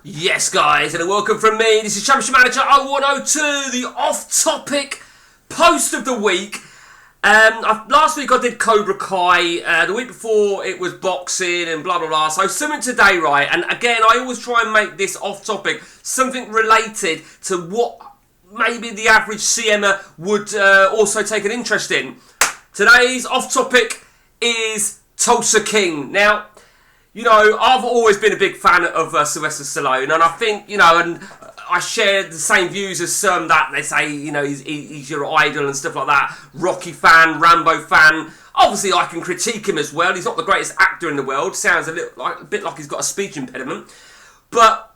Yes, guys, and a welcome from me. This is Championship Manager 0102, the off-topic post of the week. Last week I did Cobra Kai. The week before it was boxing and blah blah blah. So something today, right? And again, I always try and make this off-topic something related to what maybe the average CMer would also take an interest in. Today's off-topic is Tulsa King. Now, you know, I've always been a big fan of Sylvester Stallone, and I think, you know, and I share the same views as some that they say, you know, he's your idol and stuff like that. Rocky fan, Rambo fan. Obviously, I can critique him as well. He's not the greatest actor in the world. Sounds a bit like he's got a speech impediment. But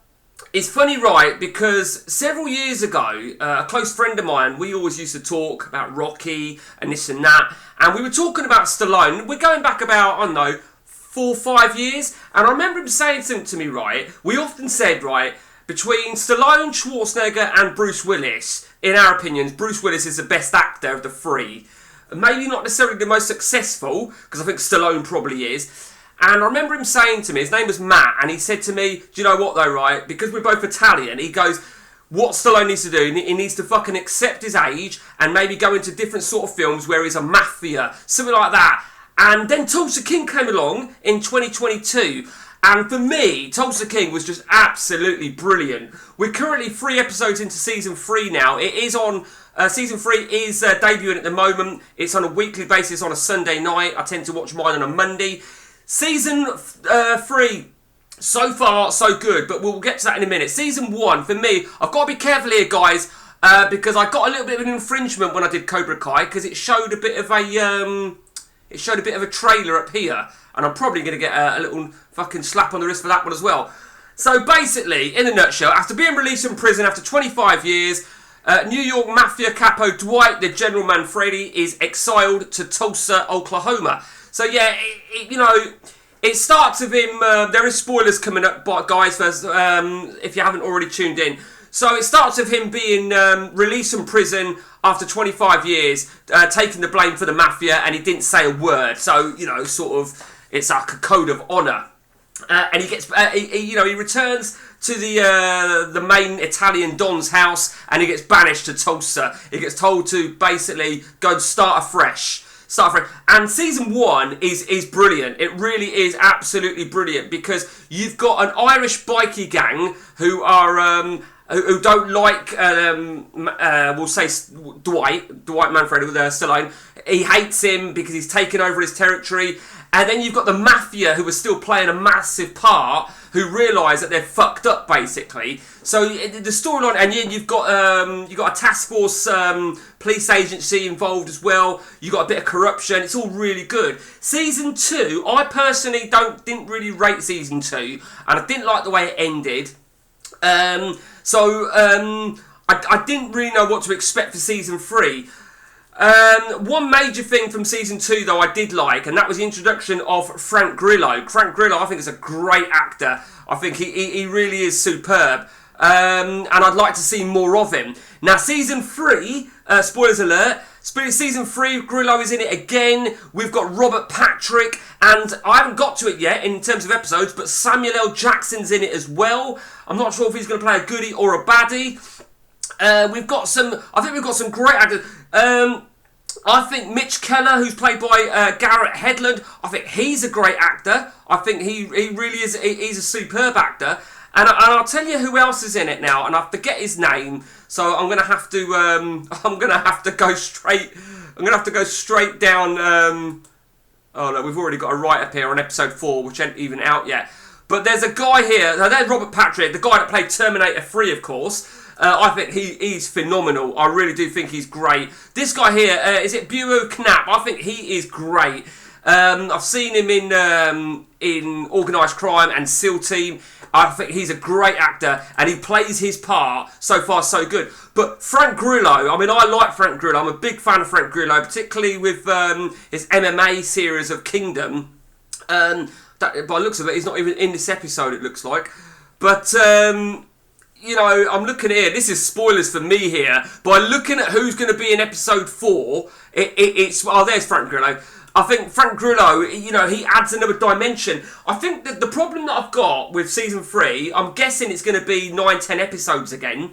it's funny, right, because several years ago, a close friend of mine, we always used to talk about Rocky and this and that, and we were talking about Stallone. We're going back about, I don't know, 4 or 5 years, and I remember him saying something to me, right? We often said, right, between Stallone, Schwarzenegger and Bruce Willis, in our opinions, Bruce Willis is the best actor of the three. Maybe not necessarily the most successful, because I think Stallone probably is. And I remember him saying to me, his name was Matt, and he said to me, do you know what though, right? Because we're both Italian, he goes, what Stallone needs to do, he needs to fucking accept his age and maybe go into different sort of films where he's a mafia, something like that. And then Tulsa King came along in 2022. And for me, Tulsa King was just absolutely brilliant. We're currently 3 episodes into season 3 now. It is on, season 3 is debuting at the moment. It's on a weekly basis on a Sunday night. I tend to watch mine on a Monday. Season 3, so far, so good. But we'll get to that in a minute. Season 1, for me, I've got to be careful here, guys. Because I got a little bit of an infringement when I did Cobra Kai. Because it showed a bit of a... It showed a bit of a trailer up here, and I'm probably going to get a little fucking slap on the wrist for that one as well. So basically, in a nutshell, after being released from prison after 25 years, New York Mafia capo Dwight, the General Manfredi, is exiled to Tulsa, Oklahoma. So yeah, you know, it starts with him, there is spoilers coming up, guys, first, if you haven't already tuned in. So it starts with him being released from prison after 25 years, taking the blame for the mafia, and he didn't say a word. So, you know, sort of, it's like a code of honour. And he gets, you know, he returns to the main Italian Don's house, and he gets banished to Tulsa. He gets told to basically go and start afresh. And season 1 is brilliant. It really is absolutely brilliant, because you've got an Irish bikie gang who are... who don't like, we'll say, Dwight Manfredi with Stallone. He hates him because he's taken over his territory. And then you've got the mafia who are still playing a massive part, who realise that they're fucked up, basically. So the storyline, and then you've got a task force police agency involved as well. You've got a bit of corruption. It's all really good. Season 2, I personally didn't really rate season 2, and I didn't like the way it ended. I didn't really know what to expect for season 3. One major thing from season 2, though, I did like, and that was the introduction of Frank Grillo. Frank Grillo, I think, is a great actor. I think he really is superb. And I'd like to see more of him. Now, season 3, spoilers alert, season 3, Grillo is in it again. We've got Robert Patrick, and I haven't got to it yet in terms of episodes, but Samuel L. Jackson's in it as well. I'm not sure if he's going to play a goodie or a baddie. I think we've got some great actors. I think Mitch Keller, who's played by Garrett Hedlund, I think he's a great actor. I think he really is. He's a superb actor. And I'll tell you who else is in it now, and I forget his name, so I'm gonna have to go straight down. Oh no, we've already got a write-up here on episode 4, which ain't even out yet. But there's a guy here. There's Robert Patrick, the guy that played Terminator 3, of course. I think he's phenomenal. I really do think he's great. This guy here, is it Bureau Knapp? I think he is great. I've seen him in Organised Crime and SEAL Team. I think he's a great actor, and he plays his part so far so good. But Frank Grillo, I mean, I like Frank Grillo. I'm a big fan of Frank Grillo, particularly with his MMA series of Kingdom. By the looks of it, he's not even in this episode, it looks like. But, you know, I'm looking here. This is spoilers for me here. By looking at who's going to be in episode 4, there's Frank Grillo. I think Frank Grillo, he adds another dimension. I think that the problem that I've got with season 3, I'm guessing it's going to be 9-10 episodes again.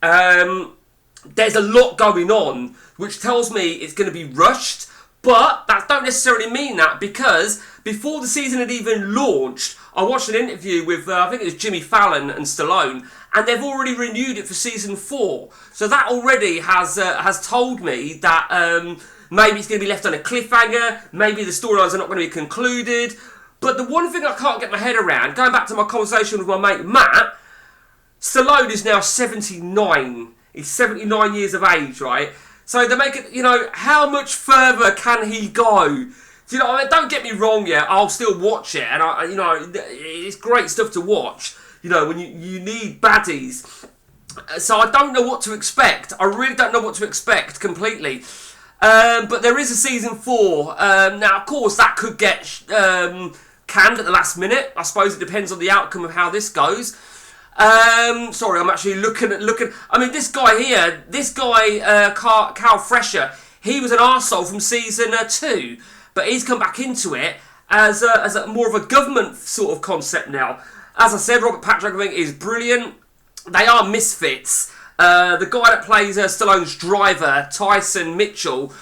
There's a lot going on, which tells me it's going to be rushed. But that don't necessarily mean that, because before the season had even launched, I watched an interview with, I think it was Jimmy Fallon and Stallone, and they've already renewed it for season 4. So that already has told me that maybe it's going to be left on a cliffhanger, maybe the storylines are not going to be concluded. But the one thing I can't get my head around, going back to my conversation with my mate Matt, Stallone is now 79. He's 79 years of age, right? So they make it, how much further can he go? Don't get me wrong, yeah, I'll still watch it, and it's great stuff to watch. When you need baddies. So I don't know what to expect. I really don't know what to expect completely. But there is a season 4. Now, of course, that could get canned at the last minute. I suppose it depends on the outcome of how this goes. Sorry, I'm actually looking. I mean, this guy, Carl Fresher, he was an arsehole from season 2, but he's come back into it as a more of a government sort of concept now. As I said, Robert Patrick is brilliant. They are misfits. The guy that plays Stallone's driver, Tyson Mitchell,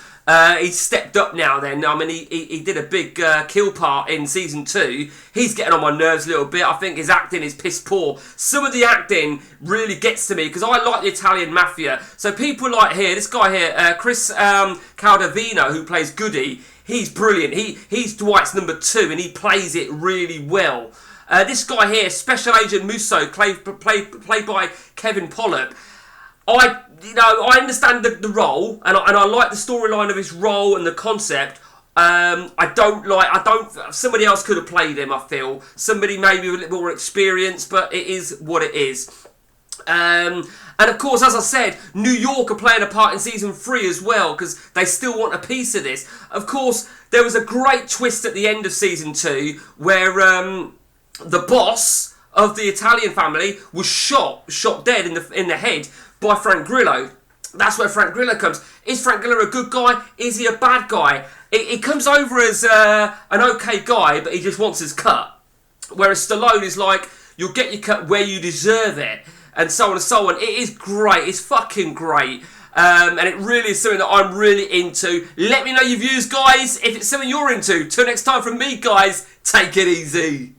he's stepped up now then. I mean, he did a big kill part in season 2. He's getting on my nerves a little bit. I think his acting is piss poor. Some of the acting really gets to me because I like the Italian mafia. So people like this guy here, Chris Caldavino, who plays Goody, he's brilliant. He's Dwight's number 2 and he plays it really well. This guy here, Special Agent Musso, played by Kevin Pollak. I understand the role, and I like the storyline of his role and the concept. Somebody else could have played him, I feel. Somebody maybe with a little more experience, but it is what it is. And of course, as I said, New York are playing a part in season 3 as well, because they still want a piece of this. Of course, there was a great twist at the end of season 2, where the boss of the Italian family was shot dead in the head by Frank Grillo. That's where Frank Grillo comes. Is Frank Grillo a good guy? Is he a bad guy? He comes over as an okay guy, but he just wants his cut. Whereas Stallone is like, you'll get your cut where you deserve it, and so on and so on. It is great. It's fucking great. And it really is something that I'm really into. Let me know your views, guys, if it's something you're into. Till next time from me, guys, take it easy.